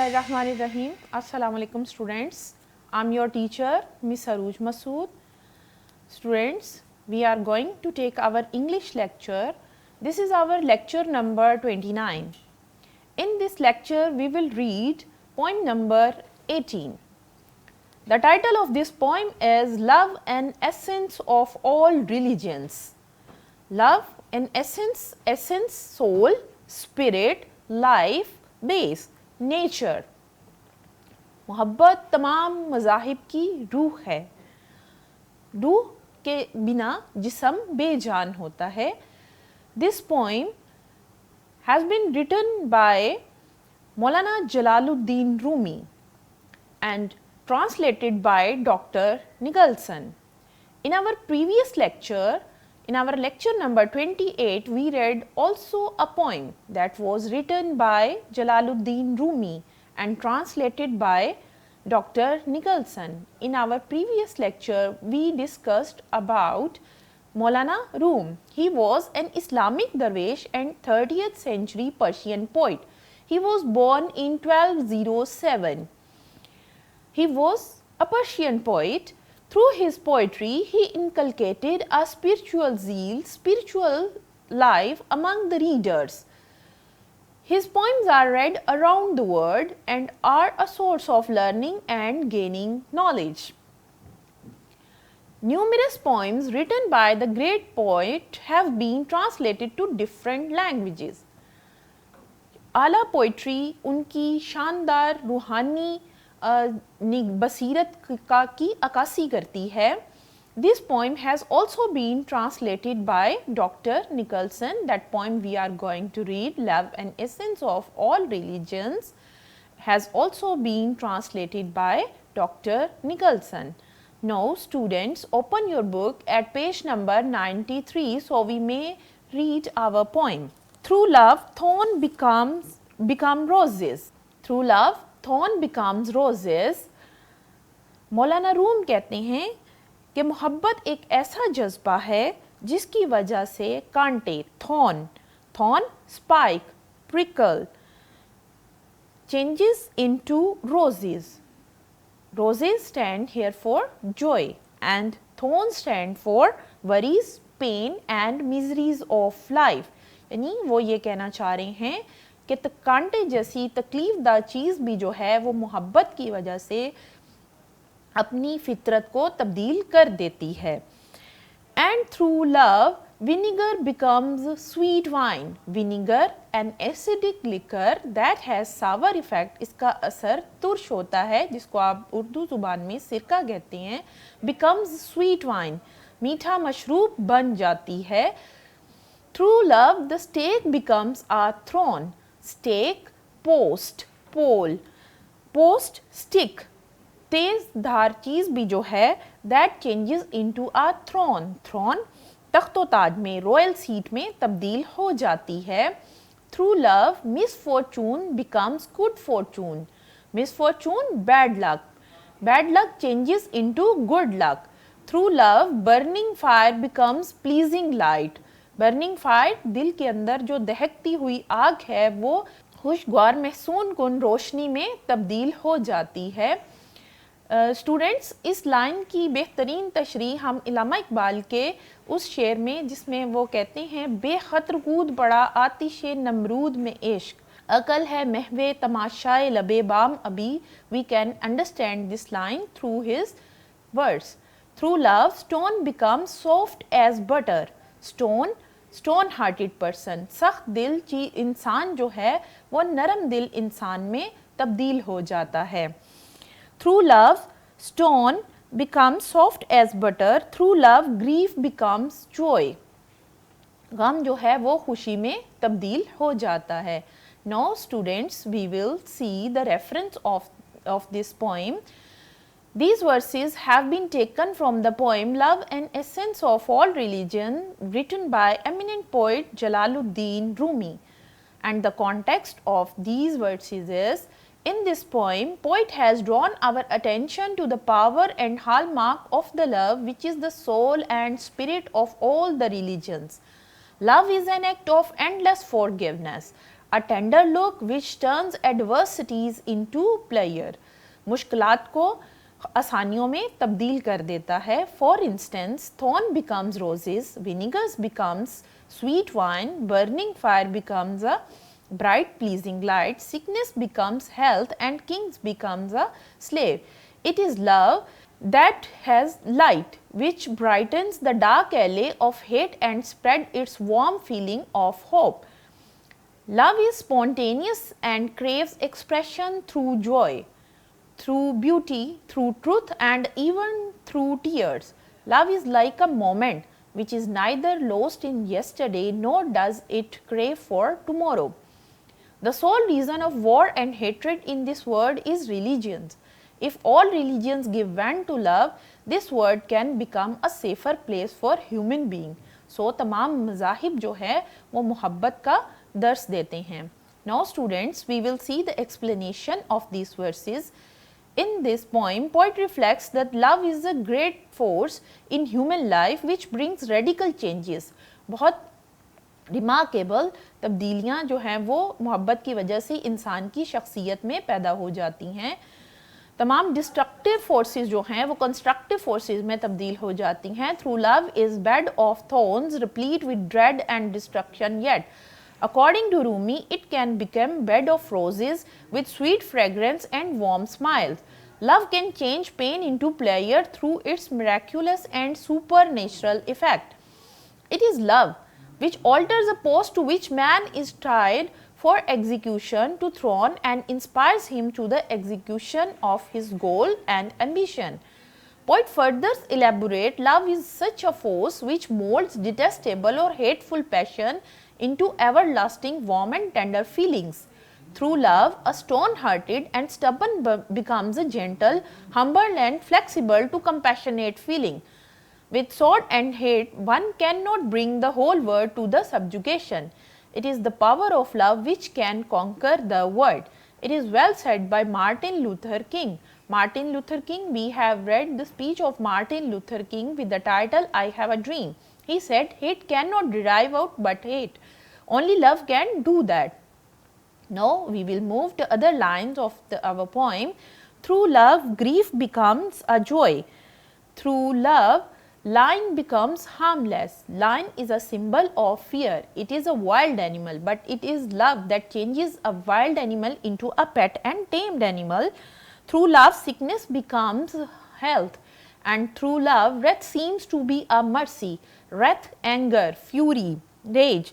Bismillahirrahmanirrahim. Assalamu alaikum students. I'm your teacher Miss Aruj Masood. Students, we are going to take our English lecture. This is our lecture number 29. In this lecture we will read poem number 18. The title of this poem is Love and Essence of All Religions. Love and essence, soul, spirit, life, base, nature. मोहब्बत तमाम मज़ाहिब की रूह है. रूह के बिना जिस्म बेजान होता है. This poem has been written by Maulana Jalaluddin Rumi and translated by Dr. Nicholson. In our previous lecture, in our lecture number 28, we read also a poem that was written by Jalaluddin Rumi and translated by Dr. Nicholson. In our previous lecture, we discussed about Maulana Rum. He was an Islamic Darwish and 30th century Persian poet. He was born in 1207. He was a Persian poet. Through his poetry, he inculcated a spiritual zeal, spiritual life among the readers. His poems are read around the world and are a source of learning and gaining knowledge. Numerous poems written by the great poet have been translated to different languages. आला poetry उनकी शानदार रूहानी बसीरत की अक्कासी करती है. This poem has also been translated by Dr. Nicholson. That poem we are going to read, Love and Essence of All Religions, has also been translated by Dr. Nicholson. Now students, open your book at page number 93 so we may read our poem. Through love, thorn become roses. Through love, thorn becomes roses. Maulana room कहते हैं कि मोहब्बत एक ऐसा जज्बा है जिसकी वजह से कांटे thorn, spike, prickle changes into roses. Roses stand here for joy and thorns stand for worries, pain and miseries of life. यानी वो ये कहना चाह रहे हैं कि कांटे जैसी तकलीफ़दा चीज़ भी जो है वो मोहब्बत की वजह से अपनी फितरत को तब्दील कर देती है. And through love vinegar becomes sweet wine. Vinegar an acidic liquor that has sour effect. इसका असर तुर्श होता है जिसको आप उर्दू ज़ुबान में सिरका कहते हैं. बिकम्स स्वीट वाइन, मीठा मशरूब बन जाती है. Through love the stake becomes a throne. Stake, post, pole, post, stick, तेज धार चीज़ भी जो है that changes into a throne. Throne तख्तो ताज में, रॉयल सीट में तब्दील हो जाती है. Through love misfortune becomes good fortune. Misfortune bad luck. Bad luck changes into good luck. Through love burning fire becomes pleasing light. Burning fire दिल के अंदर जो दहकती हुई आग है वो खुशगवार महसून कुन रोशनी में तब्दील हो जाती है. स्टूडेंट्स, इस लाइन की बेहतरीन तशरीह हम इल्लामा इकबाल के उस शेर में जिसमें वो कहते हैं बेखतर कूद पड़ा आतिश नमरूद में इश्क, अकल है महवे तमाशाए लबे बाम अभी. We can understand this line through his words. Through love stone become soft as butter. Stone hearted person, सख्त दिल इंसान जो है वो नरम दिल इंसान में तब्दील हो जाता है. Through love stone become soft as butter. Through love grief becomes joy. गम जो है वो खुशी में तब्दील हो जाता है. Now students, we will see the reference of this poem. These verses have been taken from the poem Love and Essence of All Religion written by eminent poet Jalaluddin Rumi. And the context of these verses is, in this poem, poet has drawn our attention to the power and hallmark of the love which is the soul and spirit of all the religions. Love is an act of endless forgiveness. a tender look which turns adversities into pleasure. मुश्किलात को आसानियों में तब्दील कर देता है. For instance, thorn becomes roses, vinegars becomes sweet wine, burning fire becomes a bright pleasing light, sickness becomes health, and kings becomes a slave. It is love that has light which brightens the dark alley of hate and spread its warm feeling of hope. Love is spontaneous and craves expression through joy, through beauty, through truth, and even through tears. Love is like a moment which is neither lost in yesterday nor does it crave for tomorrow. The sole reason of war and hatred in this world is religions. If all religions give vent to love, this world can become a safer place for human being. So तमाम मज़ाहिब जो है वो मोहब्बत का दर्स देते हैं. Now students, we will see the explanation of these verses. In this poem, poet reflects that love is a great force in human life which brings radical changes. बहुत remarkable तब्दीलियाँ जो हैं वो मोहब्बत की वजह से इंसान की शख्सियत में पैदा हो जाती हैं. तमाम डिस्ट्रक्टिव फोर्सेस जो हैं वो कंस्ट्रक्टिव फोर्सेस में तब्दील हो जाती हैं. Through love is bed of thorns replete with dread and destruction yet. According to Rumi, it can become bed of roses with sweet fragrance and warm smiles. Love can change pain into pleasure through its miraculous and supernatural effect. It is love which alters a post to which man is tied for execution to throne and inspires him to the execution of his goal and ambition. Poet further elaborate, love is such a force which molds detestable or hateful passion into everlasting warm and tender feelings. Through love, a stone-hearted and stubborn becomes a gentle, humble and flexible to compassionate feeling. With sword and hate, one cannot bring the whole world to the subjugation. It is the power of love which can conquer the world. It is well said by Martin Luther King. Martin Luther King, we have read the speech of Martin Luther King with the title, I Have a Dream. He said, hate cannot derive out but hate. Only love can do that. Now we will move to other lines of our poem. Through love, grief becomes a joy. Through love, lion becomes harmless. Lion is a symbol of fear. It is a wild animal, but it is love that changes a wild animal into a pet and tamed animal. Through love, sickness becomes health. And through love, wrath seems to be a mercy. Wrath, anger, fury, rage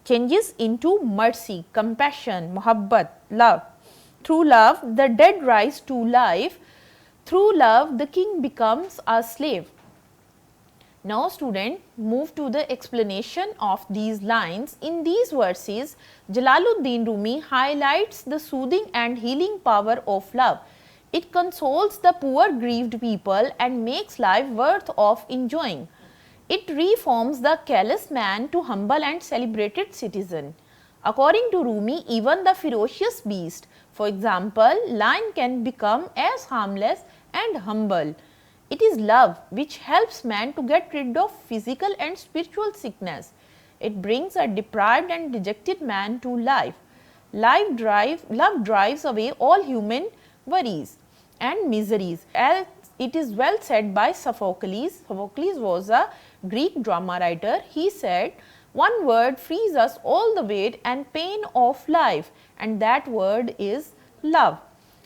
changes into mercy, compassion, muhabbat, love. Through love, the dead rise to life. Through love, the king becomes a slave. Now student, move to the explanation of these lines. In these verses, Jalaluddin Rumi highlights the soothing and healing power of love. It consoles the poor grieved people and makes life worth of enjoying. It reforms the callous man to humble and celebrated citizen. According to Rumi, even the ferocious beast, for example, lion, can become as harmless and humble. It is love which helps man to get rid of physical and spiritual sickness. It brings a deprived and dejected man to life. Love drives away all human worries and miseries. As it is well said by Sophocles. Sophocles was a Greek drama writer. He said, one word frees us all the weight and pain of life, and that word is love.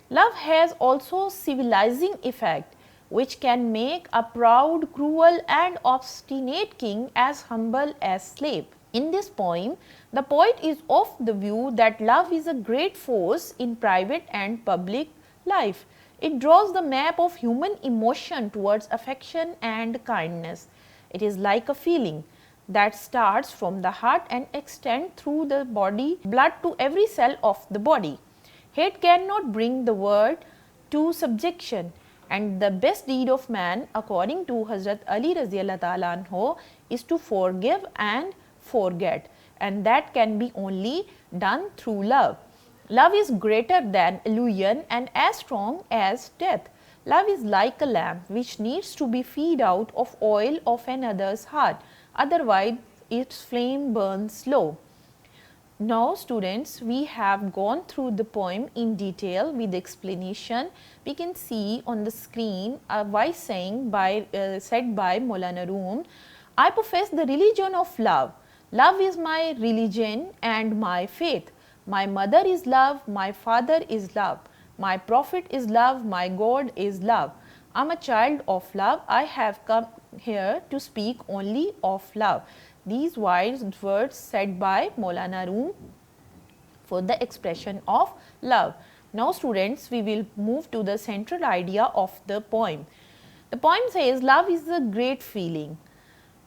Love has also civilizing effect, which can make a proud, cruel and obstinate king as humble as slave. In this poem, the poet is of the view that love is a great force in private and public life. It draws the map of human emotion towards affection and kindness. It is like a feeling that starts from the heart and extends through the body, blood to every cell of the body. Hate cannot bring the world to subjection, and the best deed of man, according to Hazrat Ali Raziyallahu Ta'ala Anhu, is to forgive and forget, and that can be only done through love. Love is greater than illusion and as strong as death. Love is like a lamp which needs to be fed out of oil of another's heart, otherwise its flame burns slow. Now students, we have gone through the poem in detail with explanation. We can see on the screen a wise saying said by Maulana Room. I profess the religion of love. Love is my religion and my faith. My mother is love, my father is love. My prophet is love, my God is love. I am a child of love. I have come here to speak only of love. These wise words said by Maulana Room for the expression of love. Now students, we will move to the central idea of the poem. The poem says love is a great feeling.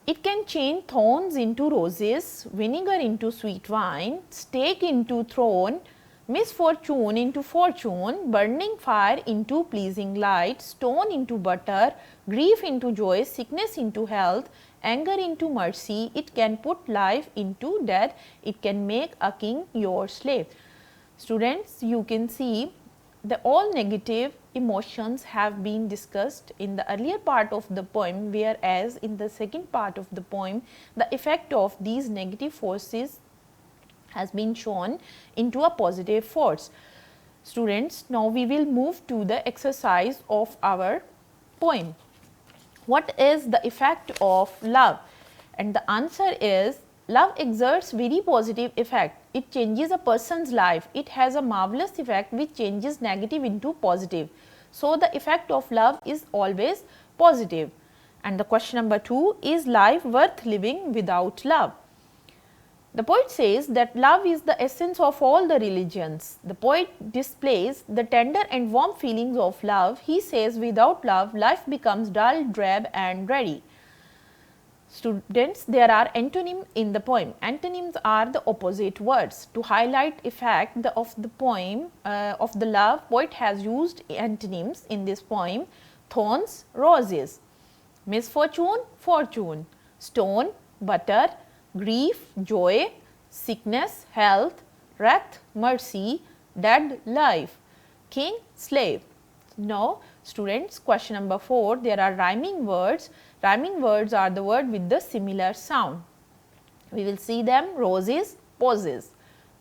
It can change thorns into roses, vinegar into sweet wine, stake into throne, misfortune into fortune, burning fire into pleasing light, stone into butter, grief into joy, sickness into health, anger into mercy. It can put life into death. It can make a king your slave. Students, you can see the all negative emotions have been discussed in the earlier part of the poem, whereas in the second part of the poem the effect of these negative forces has been shown into a positive force. Students, now we will move to the exercise of our poem. What is the effect of love? And the answer is love exerts very positive effect. It changes a person's life. It has a marvelous effect which changes negative into positive. So, the effect of love is always positive. And the question number 2, is life worth living without love? The poet says that love is the essence of all the religions. The poet displays the tender and warm feelings of love. He says without love, life becomes dull, drab and dreary. Students, there are antonyms in the poem. Antonyms are the opposite words. To highlight effect of the poem of the love, poet has used antonyms in this poem. Thorns, roses; misfortune, fortune; stone, butter; grief, joy; sickness, health; wrath, mercy; dead, life; king, slave. Now, students, question number 4, there are rhyming words. Rhyming words are the word with the similar sound. We will see them: roses, poses;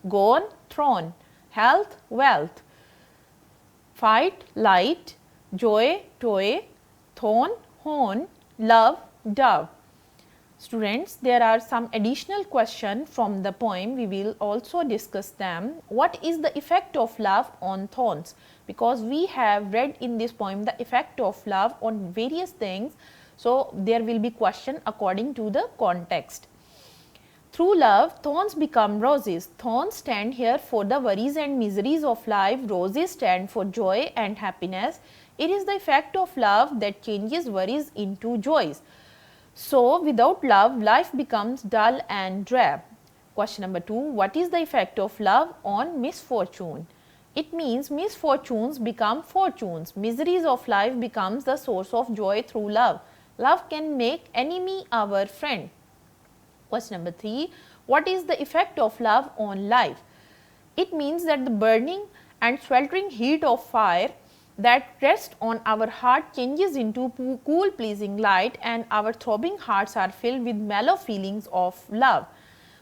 gone, throne; health, wealth; fight, light; joy, toy; thorn, horn; love, dove. Students, there are some additional questions from the poem. We will also discuss them. What is the effect of love on thorns? Because we have read in this poem the effect of love on various things. So, there will be question according to the context. Through love, thorns become roses. Thorns stand here for the worries and miseries of life. Roses stand for joy and happiness. It is the effect of love that changes worries into joys. So, without love, life becomes dull and drab. Question number 2, what is the effect of love on misfortune? It means misfortunes become fortunes. Miseries of life becomes the source of joy through love. Love can make enemy our friend. Question number 3, what is the effect of love on life? It means that the burning and sweltering heat of fire that rests on our heart changes into cool pleasing light, and our throbbing hearts are filled with mellow feelings of love.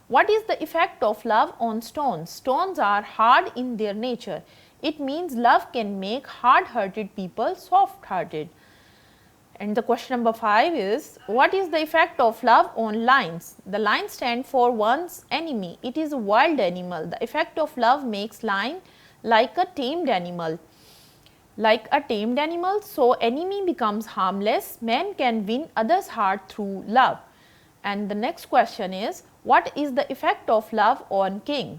What is the effect of love on stones? Stones are hard in their nature. It means love can make hard-hearted people soft-hearted. And the question number 5 is, what is the effect of love on lions? The lion stands for one's enemy. It is a wild animal. The effect of love makes lion like a tamed animal. Like a tamed animal, so enemy becomes harmless. Man can win others' heart through love. And the next question is, what is the effect of love on kings?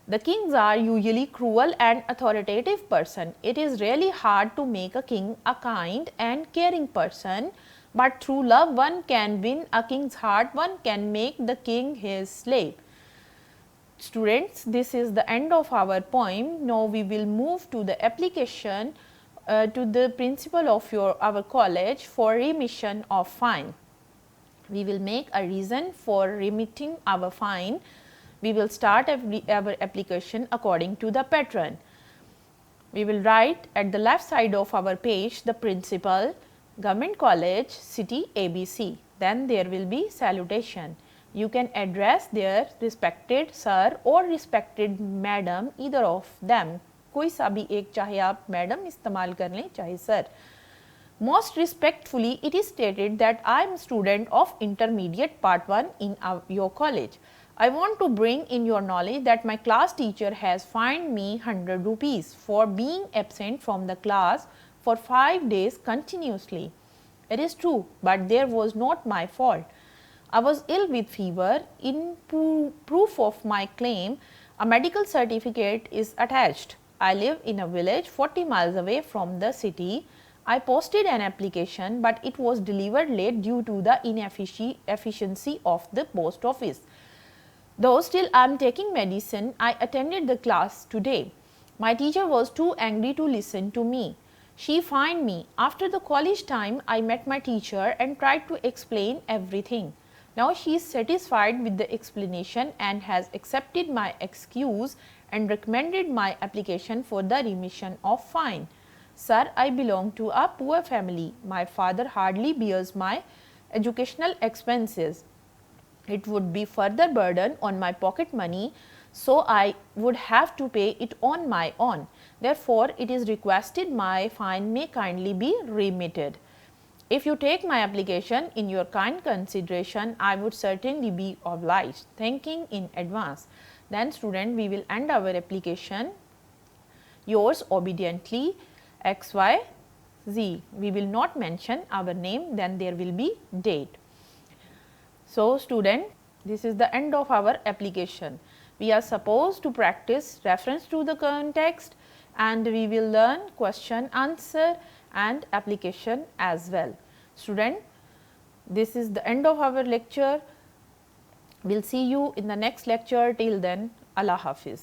The kings are usually cruel and authoritative person. It is really hard to make a king a kind and caring person, but through love one can win a king's heart, one can make the king his slave. Students, this is the end of our poem. Now we will move to the application to the principal of our college for remission of fine. We will make a reason for remitting our fine. We will start our application according to the pattern. We will write at the left side of our page the principal, Government College, City ABC. Then there will be salutation. You can address their respected sir or respected madam, either of them. कोई सा भी एक, चाहे आप madam इस्तेमाल कर लें चाहे sir. Most respectfully, it is stated that I am a student of intermediate part 1 in your college. I want to bring in your knowledge that my class teacher has fined me 100 rupees for being absent from the class for 5 days continuously. It is true, but there was not my fault. I was ill with fever. In proof of my claim, a medical certificate is attached. I live in a village 40 miles away from the city. I posted an application, but it was delivered late due to the inefficiency of the post office. Though still I am taking medicine, I attended the class today. My teacher was too angry to listen to me. She fined me. After the college time, I met my teacher and tried to explain everything. Now she is satisfied with the explanation and has accepted my excuse and recommended my application for the remission of fine. Sir, I belong to a poor family. My father hardly bears my educational expenses. It would be further burden on my pocket money, so I would have to pay it on my own. Therefore, it is requested my fine may kindly be remitted. If you take my application in your kind consideration, I would certainly be obliged. Thanking in advance. Then student, we will end our application. Yours obediently XYZ. We will not mention our name, then there will be date. So student, this is the end of our application. We are supposed to practice reference to the context, and we will learn question answer and application as well. Student, this is the end of our lecture. We will see you in the next lecture. Till then, Allah Hafiz.